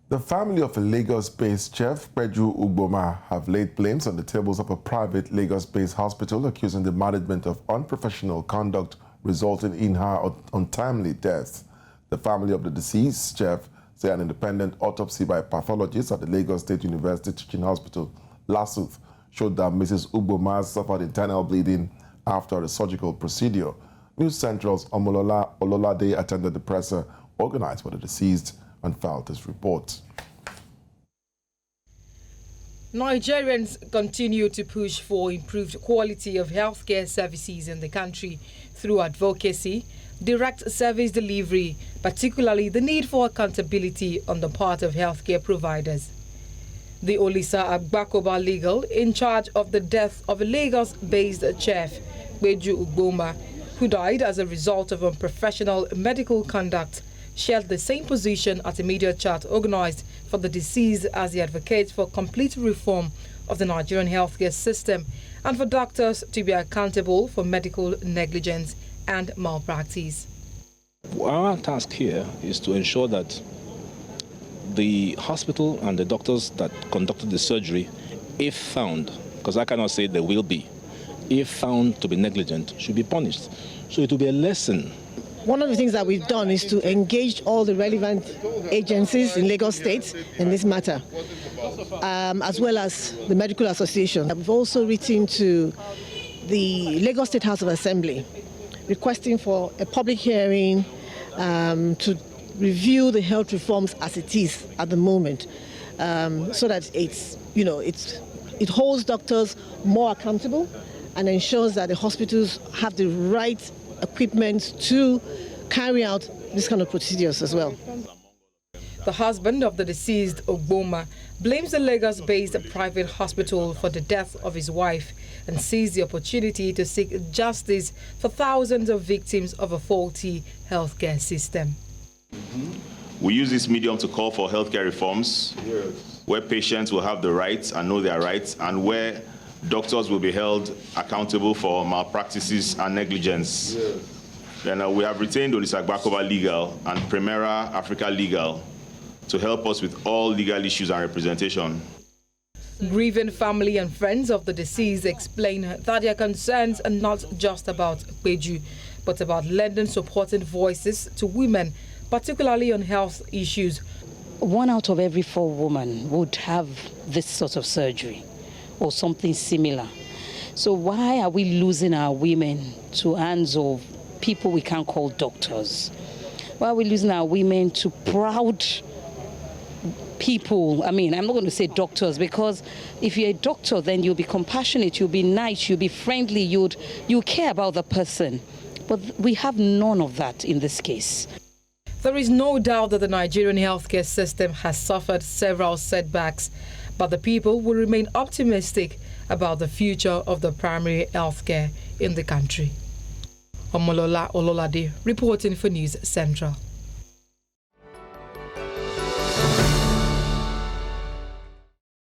The family of a Lagos-based chef, Peju Ugboma, have laid claims on the tables of a private Lagos-based hospital, accusing the management of unprofessional conduct resulting in her untimely death. The family of the deceased chef say an independent autopsy by pathologists at the Lagos State University Teaching Hospital, LASUTH, showed that Mrs. Ugboma suffered internal bleeding after a surgical procedure. News Central's Omolola Ololade attended the presser organized for the deceased and filed this report. Nigerians continue to push for improved quality of healthcare services in the country through advocacy, direct service delivery, particularly the need for accountability on the part of healthcare providers. The Olisa Agbakoba Legal, in charge of the death of a Lagos-based chef, Peju Ugboma, who died as a result of unprofessional medical conduct, shared the same position at a media chat organized for the deceased as he advocates for complete reform of the Nigerian healthcare system and for doctors to be accountable for medical negligence and malpractice. Our task here is to ensure that the hospital and the doctors that conducted the surgery, if found, because I cannot say they will be, if found to be negligent, should be punished. So it will be a lesson. One of the things that we've done is to engage all the relevant agencies in Lagos State in this matter, as well as the Medical Association. We've also written to the Lagos State House of Assembly requesting for a public hearing to review the health reforms as it is at the moment, so that it holds doctors more accountable and ensures that the hospitals have the right equipment to carry out this kind of procedures as well. The husband of the deceased, Ugboma, blames the Lagos-based private hospital for the death of his wife and sees the opportunity to seek justice for thousands of victims of a faulty healthcare system. We use this medium to call for healthcare reforms, where patients will have the rights and know their rights, and where doctors will be held accountable for malpractices and negligence. Then we have retained Olisa Agbakoba Legal and Primera Africa Legal to help us with all legal issues and representation. Grieving family and friends of the deceased explain that their concerns are not just about Peju, but about lending supporting voices to women, particularly on health issues. 1 out of every 4 women would have this sort of surgery or something similar. So why are we losing our women to hands of people we can't call doctors? Why are we losing our women to proud people? I mean, I'm not going to say doctors, because if you're a doctor, then you'll be compassionate, you'll be nice, you'll be friendly, you'll care about the person. But we have none of that in this case. There is no doubt that the Nigerian healthcare system has suffered several setbacks, but the people will remain optimistic about the future of the primary healthcare in the country. Omolola Ololade reporting for News Central.